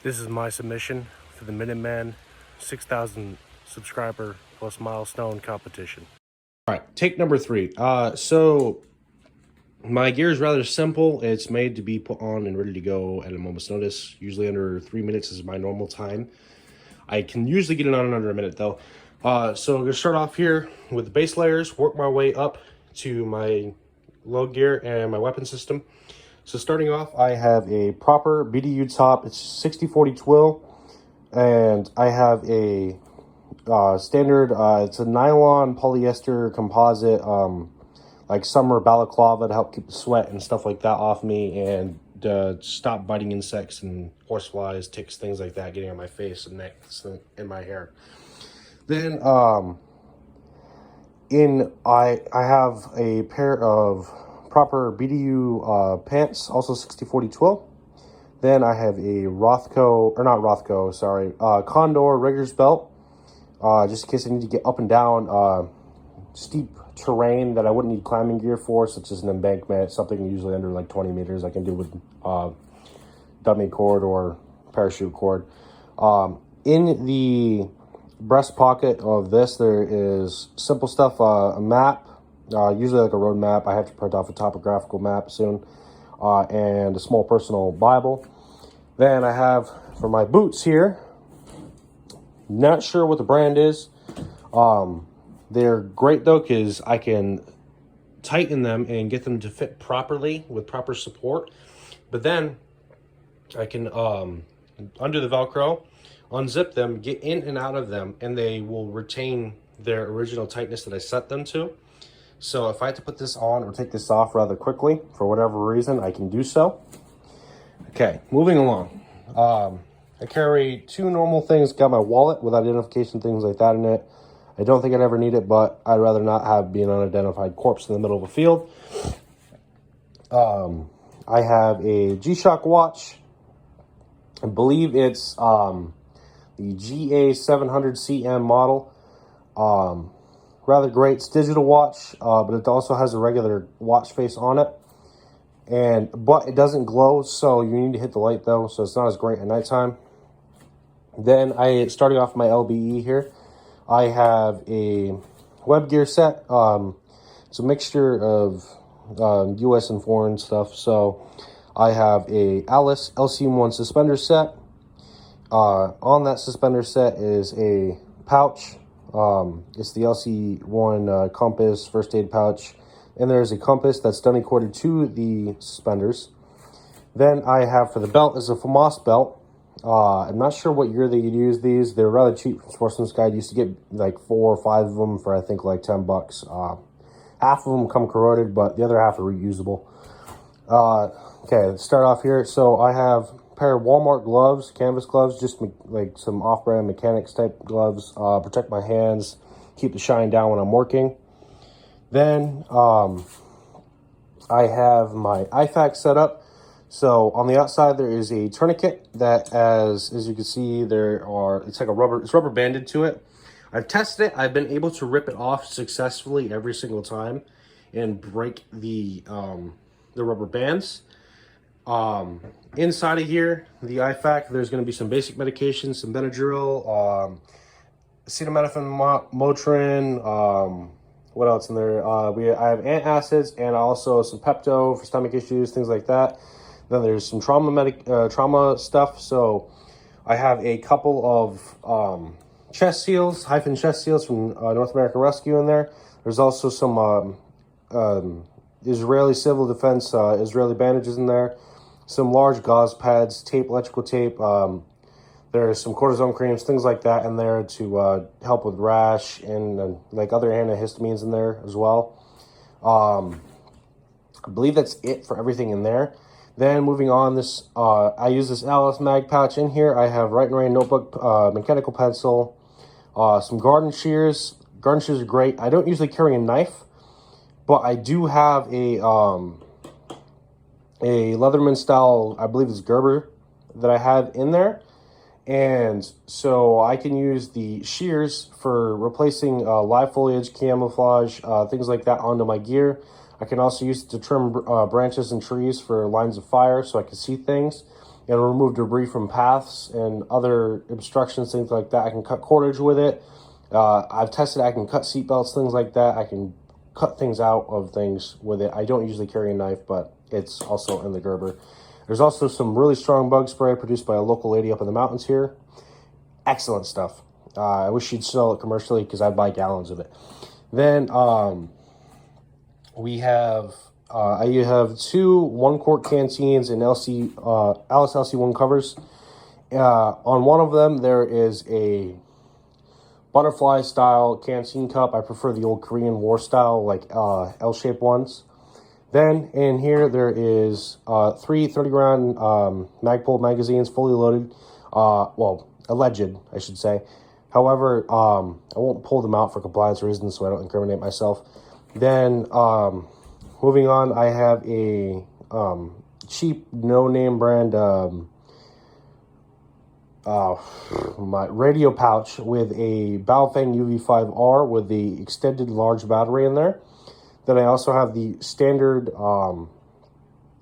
This is my submission for the Minuteman 6,000 subscriber plus milestone competition. All right, take number 3. So my gear is rather simple. It's made to be put on and ready to go at a moment's notice. Usually under 3 minutes is my normal time. I can usually get it on in under a minute though. So I'm gonna start off here with the base layers, work my way up to my load gear and my weapon system. So starting off, I have a proper BDU top. It's 60-40 twill, and I have a standard, it's a nylon polyester composite, like summer balaclava to help keep the sweat and stuff like that off me and stop biting insects and horseflies, ticks, things like that getting on my face and neck and my hair. Then I have a pair of proper BDU pants, also 60-40 twill. Then I have a Condor Riggers belt, just in case I need to get up and down steep terrain that I wouldn't need climbing gear for, such as an embankment, something usually under like 20 meters I can do with dummy cord or parachute cord. In the breast pocket of this, there is simple stuff, a map, usually like a road map. I have to print off a topographical map soon, and a small personal Bible. Then I have, for my boots here, not sure what the brand is. They're great though, because I can tighten them and get them to fit properly with proper support. But then I can, undo the Velcro, unzip them, get in and out of them, and they will retain their original tightness that I set them to. So if I had to put this on or take this off rather quickly, for whatever reason, I can do so. Okay, moving along. I carry 2 normal things. Got my wallet with identification, things like that in it. I don't think I'd ever need it, but I'd rather not have be an unidentified corpse in the middle of a field. I have a G-Shock watch. I believe it's the GA700CM model. Rather great. It's digital watch, but it also has a regular watch face on it. But it doesn't glow, so you need to hit the light though, so it's not as great at nighttime. Then starting off my LBE here, I have a web gear set. It's a mixture of US and foreign stuff. So I have a Alice LC1 suspender set. On that suspender set is a pouch. It's the LC1 compass first aid pouch. And there's a compass that's dummy corded to the suspenders. Then I have, for the belt, is a FAMAS belt. I'm not sure what year they use these. They're rather cheap from Sportsman's Guide. You used to get like 4 or 5 of them for I think like $10. Half of them come corroded, but the other half are reusable. Okay, let's start off here. So I have a pair of Walmart gloves, canvas gloves, just like some off-brand mechanics type gloves. Protect my hands, keep the shine down when I'm working. Then I have my IFAK set up. So on the outside there is a tourniquet that, as you can see, it's like it's rubber banded to it. I've tested it. I've been able to rip it off successfully every single time and break the rubber bands. Inside of here, the IFAK, there's going to be some basic medications, some Benadryl, acetaminophen, Motrin, what else in there? I have antacids and also some Pepto for stomach issues, things like that. Then there's some trauma stuff. So I have a couple of chest seals, hyphen chest seals from North American Rescue in there. There's also some Israeli Civil Defense Israeli bandages in there. Some large gauze pads, tape, electrical tape. There's some cortisone creams, things like that in there to help with rash, and like other antihistamines in there as well. I believe that's it for everything in there. Then moving on, I use this Alice mag pouch in here. I have Write and Rain notebook, mechanical pencil, some garden shears. Garden shears are great. I don't usually carry a knife, but I do have a Leatherman style, I believe it's Gerber, that I have in there. And so I can use the shears for replacing live foliage, camouflage, things like that onto my gear. I can also use it to trim branches and trees for lines of fire so I can see things. and remove debris from paths and other obstructions, things like that. I can cut cordage with it. I've tested I can cut seat belts, things like that. I can cut things out of things with it. I don't usually carry a knife, but it's also in the Gerber. There's also some really strong bug spray produced by a local lady up in the mountains here. Excellent stuff. I wish she'd sell it commercially because I'd buy gallons of it. Then we have I have 2 1-quart canteens and Alice LC1 covers. On one of them there is a butterfly style canteen cup. I prefer the old Korean War style, like L-shaped ones. Then in here there is 3 30-round Magpul magazines, fully loaded. Well, alleged, I should say. However, I won't pull them out for compliance reasons, so I don't incriminate myself. Then moving on, I have a cheap no-name brand my radio pouch with a Baofeng UV5R with the extended large battery in there. Then I also have the standard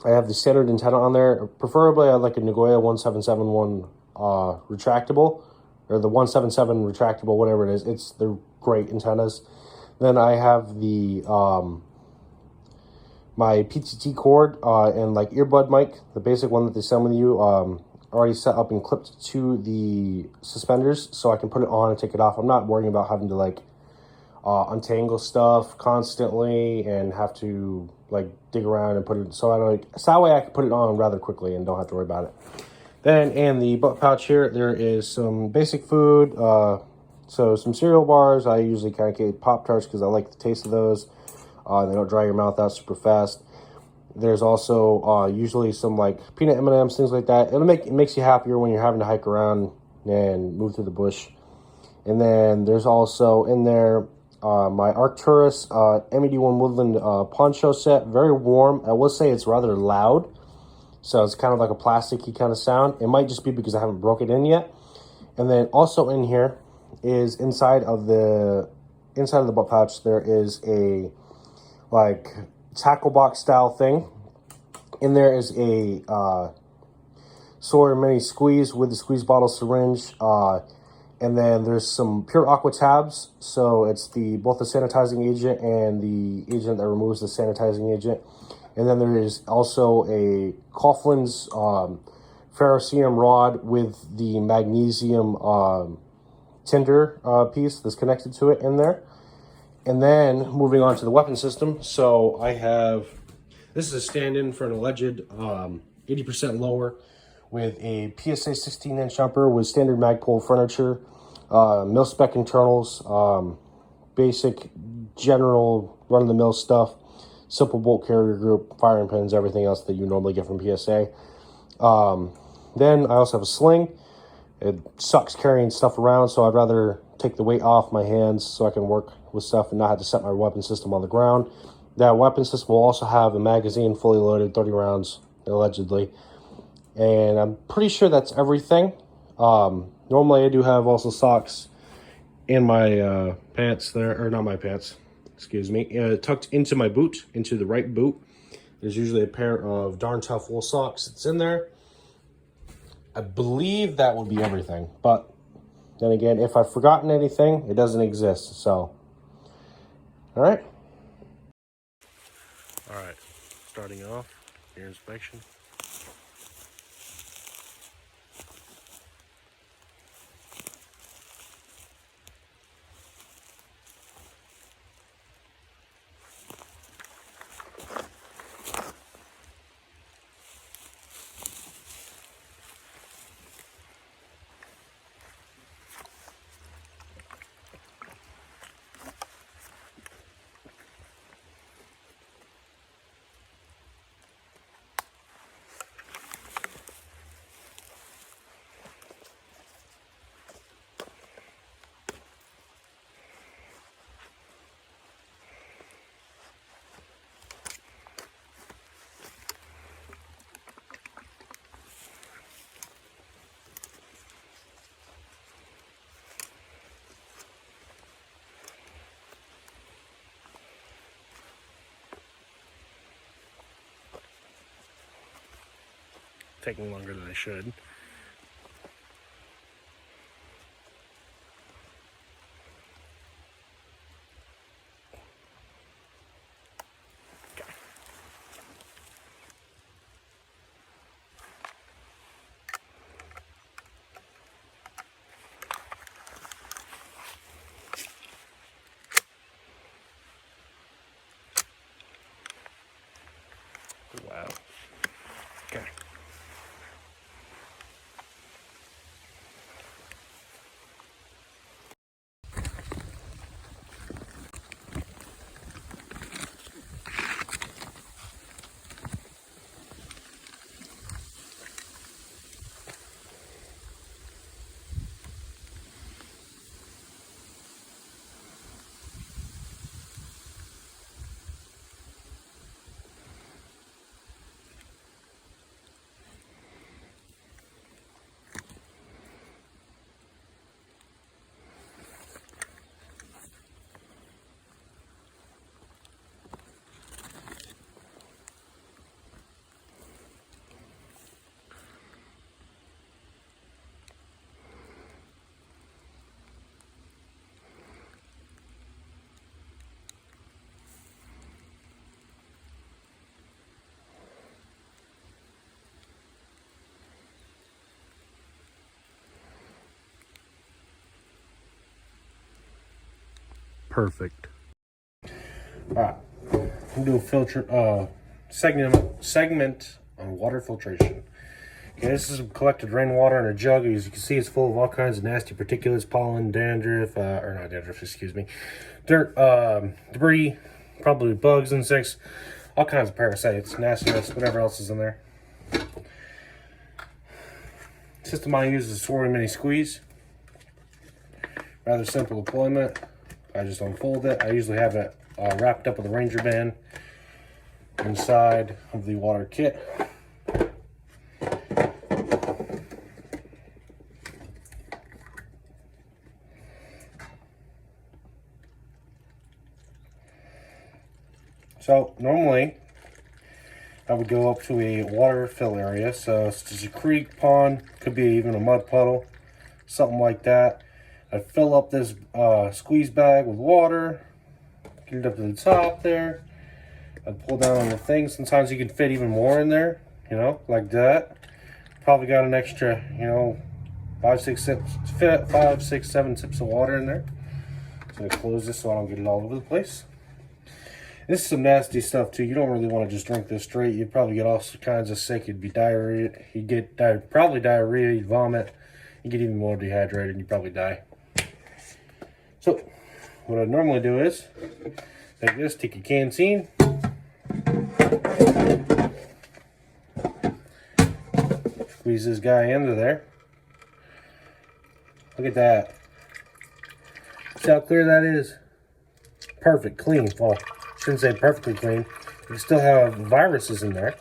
antenna on there. Preferably I'd like a Nagoya 1771 retractable, or the 177 retractable, whatever it is. They're great antennas. Then I have the my PTT cord and like earbud mic, the basic one that they sell with you, already set up and clipped to the suspenders, so I can put it on and take it off. I'm not worrying about having to like untangle stuff constantly and have to like dig around and put it, so that way I can put it on rather quickly and don't have to worry about it. Then in the butt pouch here, there is some basic food, so some cereal bars. I usually kind of get Pop-Tarts because I like the taste of those. They don't dry your mouth out super fast. There's also usually some like peanut M&Ms, things like that. It makes you happier when you're having to hike around and move through the bush. And then there's also in there my Arcturus MED1 Woodland poncho set. Very warm. I will say it's rather loud, so it's kind of like a plasticky kind of sound. It might just be because I haven't broke it in yet. And then also in here is inside of the butt pouch, there is a like tackle box style thing. In there is a Sawyer mini squeeze with the squeeze bottle syringe, and then there's some pure aqua tabs, so it's both the sanitizing agent and the agent that removes the sanitizing agent. And then there is also a Coughlin's ferrocerium rod with the magnesium tinder piece that's connected to it in there. And then moving on to the weapon system, so I have, this is a stand-in for an alleged 80% lower with a PSA 16-inch jumper with standard Magpul furniture, mil-spec internals, basic general run-of-the-mill stuff, simple bolt carrier group, firing pins, everything else that you normally get from PSA. Then I also have a sling. It sucks carrying stuff around, so I'd rather take the weight off my hands so I can work with stuff and not have to set my weapon system on the ground. That weapon system will also have a magazine fully loaded, 30 rounds, allegedly. And I'm pretty sure that's everything. Normally I do have also socks in my pants there, or not my pants, excuse me, tucked into my boot, into the right boot. There's usually a pair of darn tough wool socks that's in there. I believe that would be everything, but then again, if I've forgotten anything, it doesn't exist, so. All right. All right, starting off, your inspection. taking longer than I should. Wow. Okay. Perfect. All right, I'm doing segment on water filtration. Okay, this is collected rainwater in a jug. As you can see, it's full of all kinds of nasty particulates, pollen, dandruff, or not dandruff, excuse me, dirt, debris, probably bugs, insects, all kinds of parasites, nastiness, whatever else is in there. The system I use is a Swirly Mini Squeeze. Rather simple deployment. I just unfold it. I usually have it wrapped up with a Ranger band inside of the water kit. So normally I would go up to a water fill area. So it's just a creek, pond, could be even a mud puddle, something like that. I'd fill up this squeeze bag with water, get it up to the top there. I'd pull down on the thing. Sometimes you can fit even more in there, you know, like that. Probably got an extra, you know, 5, 6, 7 sips of water in there. So I close this so I don't get it all over the place. This is some nasty stuff too. You don't really want to just drink this straight. You'd probably get all kinds of sick. You'd be diarrhea. You'd get probably diarrhea. You'd vomit. You get even more dehydrated and you probably die. So what I normally do is take this, take a canteen, squeeze this guy into there. Look at that. See how clear that is? Perfect, clean. Well, I shouldn't say perfectly clean. You can still have viruses in there.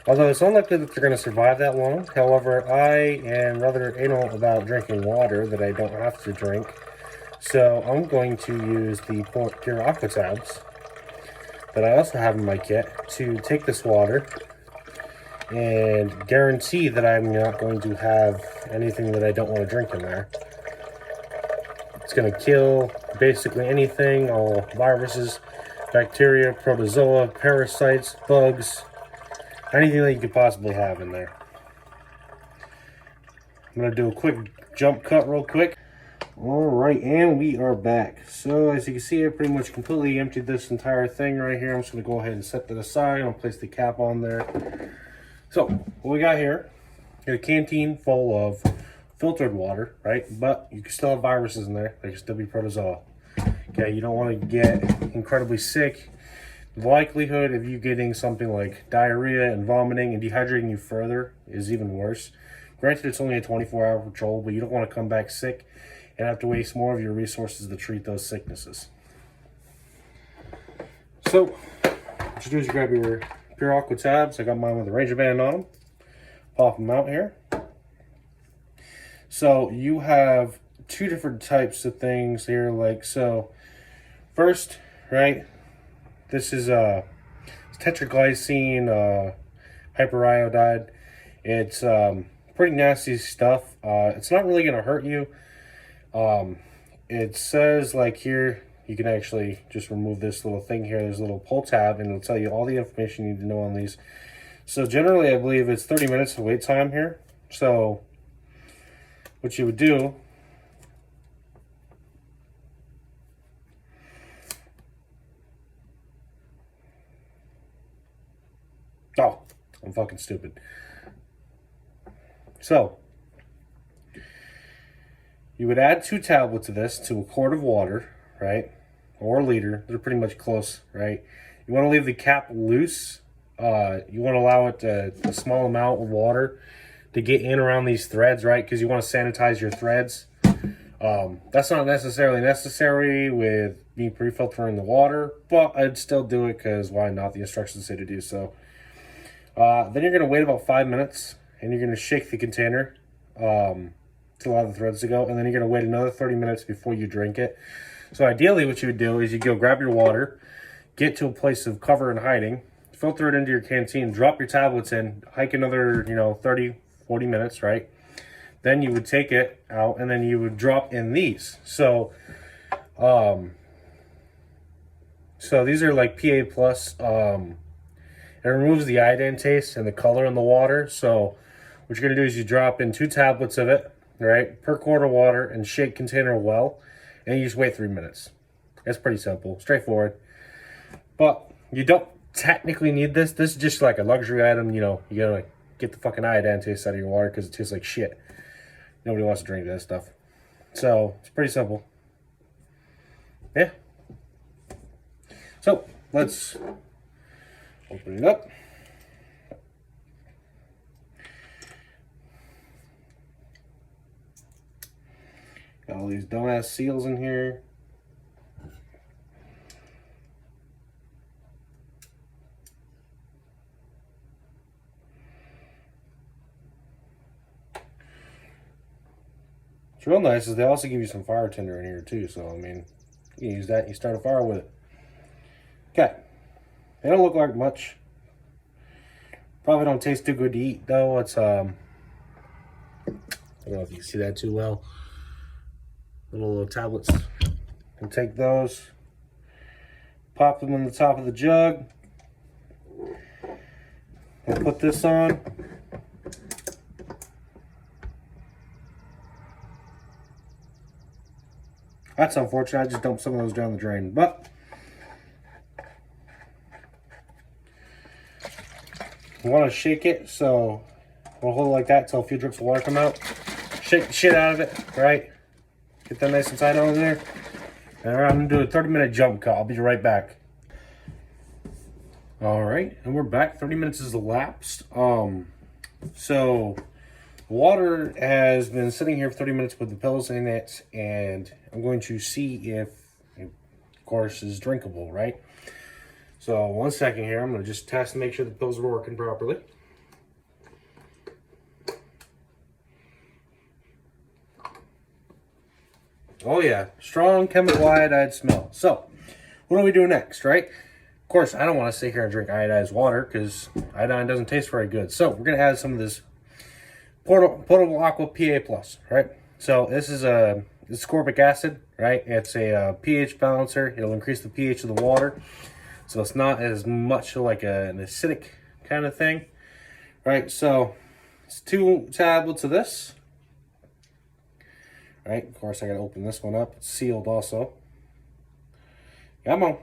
Although it's unlikely that they're going to survive that long. However, I am rather anal about drinking water that I don't have to drink. So I'm going to use the Pure Aqua tabs that I also have in my kit to take this water and guarantee that I'm not going to have anything that I don't want to drink in there. It's going to kill basically anything, all viruses, bacteria, protozoa, parasites, bugs, anything that you could possibly have in there. I'm going to do a quick jump cut real quick. Alright, and we are back. So as you can see, I pretty much completely emptied this entire thing right here. I'm just going to go ahead and set that aside. I'll place the cap on there. So what we got here, a canteen full of filtered water, right? But you can still have viruses in there. There can still be protozoa. Okay, you don't want to get incredibly sick. The likelihood of you getting something like diarrhea and vomiting and dehydrating you further is even worse. Granted, it's only a 24-hour patrol, but you don't want to come back sick and have to waste more of your resources to treat those sicknesses. So, what you do is you grab your Pure Aqua tabs. I got mine with a Ranger band on them. Pop them out here. So, you have two different types of things here. Like, so, first, right, this is tetraglycine hyperiodide. It's pretty nasty stuff. It's not really going to hurt you. It says like here, you can actually just remove this little thing here. There's a little pull tab, and it'll tell you all the information you need to know on these. So generally, I believe it's 30 minutes of wait time here. So what you would do, oh, I'm fucking stupid. So you would add 2 tablets of this to a quart of water, right? Or a liter. They're pretty much close, right? You want to leave the cap loose. You want to allow it a small amount of water to get in around these threads, right? Because you want to sanitize your threads. That's not necessarily necessary with me pre-filtering the water, but I'd still do it because why not? The instructions say to do so. Then you're going to wait about 5 minutes, and you're going to shake the container to allow the threads to go, and then you're going to wait another 30 minutes before you drink it. So ideally what you would do is you go grab your water, get to a place of cover and hiding, filter it into your canteen, drop your tablets in, hike another, 30, 40 minutes, right? Then you would take it out, and then you would drop in these. So these are like PA+. It removes the iodine taste and the color in the water. So what you're going to do is you drop in 2 tablets of it, right, per quart of water, and shake container well, and you just wait 3 minutes. That's pretty simple, straightforward. But you don't technically need this. This is just like a luxury item. You gotta like get the fucking iodine taste out of your water because it tastes like shit. Nobody wants to drink that stuff. So it's pretty simple. Yeah. So let's open it up. Got all these dumbass seals in here. What's real nice is they also give you some fire tinder in here too. So, I mean, you can use that and you start a fire with it. Okay. They don't look like much. Probably don't taste too good to eat though. It's, I don't know if you can see that too well. Little tablets. And take those, pop them on the top of the jug, and put this on. That's unfortunate. I just dumped some of those down the drain, but you want to shake it, so we'll hold it like that until a few drips of water come out. Shake the shit out of it, right? Get that nice and tight on there. And I'm gonna do a 30-minute jump cut. I'll be right back. All right, and we're back. 30 minutes has elapsed. So water has been sitting here for 30 minutes with the pills in it, and I'm going to see if it, of course, is drinkable, right? So 1 second here. I'm gonna just test and make sure the pills are working properly. Oh yeah, strong chemical iodide smell. So, what do we do next, right? Of course, I don't want to sit here and drink iodized water because iodine doesn't taste very good. So, we're going to add some of this potable aqua PA+, right? So, this is ascorbic acid, right? It's a pH balancer. It'll increase the pH of the water. So, it's not as much like an acidic kind of thing, right? So, it's 2 tablets of this. Right, of course I gotta open this one up. It's sealed also. Come on.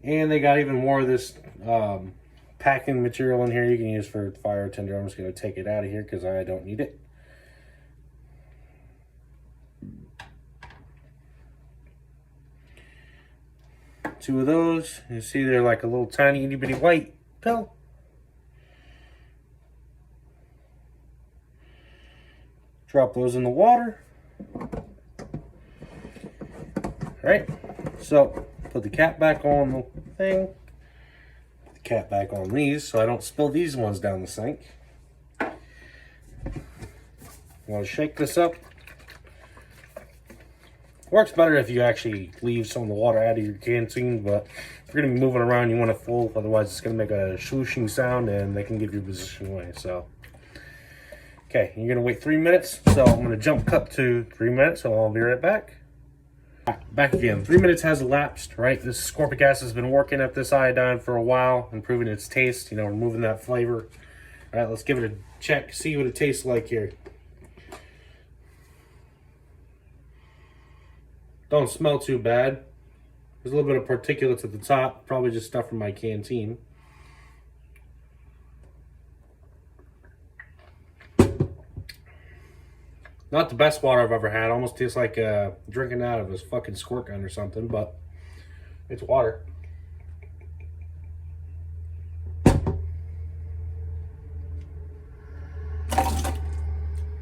And they got even more of this packing material in here you can use for fire tinder. I'm just gonna take it out of here because I don't need it. Two of those. You see they're like a little tiny itty bitty white pill. Drop those in the water. Alright, so put the cap back on the thing. Put the cap back on these so I don't spill these ones down the sink. I'm going to shake this up. Works better if you actually leave some of the water out of your canteen, but If you're going to be moving around, you want it full. Otherwise, it's going to make a swooshing sound and they can give your position away. So, okay, you're going to wait 3 minutes. So I'm going to jump cut to 3 minutes. So I'll be right back. Back again. 3 minutes has elapsed, right? This ascorbic acid has been working at this iodine for a while, improving its taste, removing that flavor. All right, let's give it a check, see what it tastes like here. Don't smell too bad. There's a little bit of particulates at the top, probably just stuff from my canteen. Not the best water I've ever had. Almost tastes like drinking out of a fucking squirt gun or something, but it's water.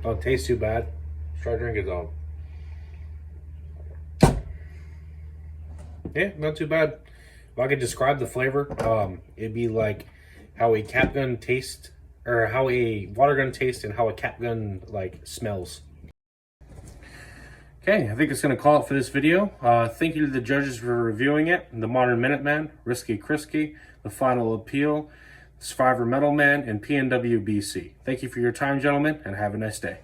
Don't taste too bad. Let's try drinking it though. Yeah, not too bad. If I could describe the flavor, it'd be like how a cap gun tastes, or how a water gun tastes, and how a cap gun smells. Okay, I think it's going to call it for this video. Thank you to the judges for reviewing it. The Modern Minuteman, Risky Krisky, The Final Appeal, Survivor Metal Man, and PNWBC. Thank you for your time, gentlemen, and have a nice day.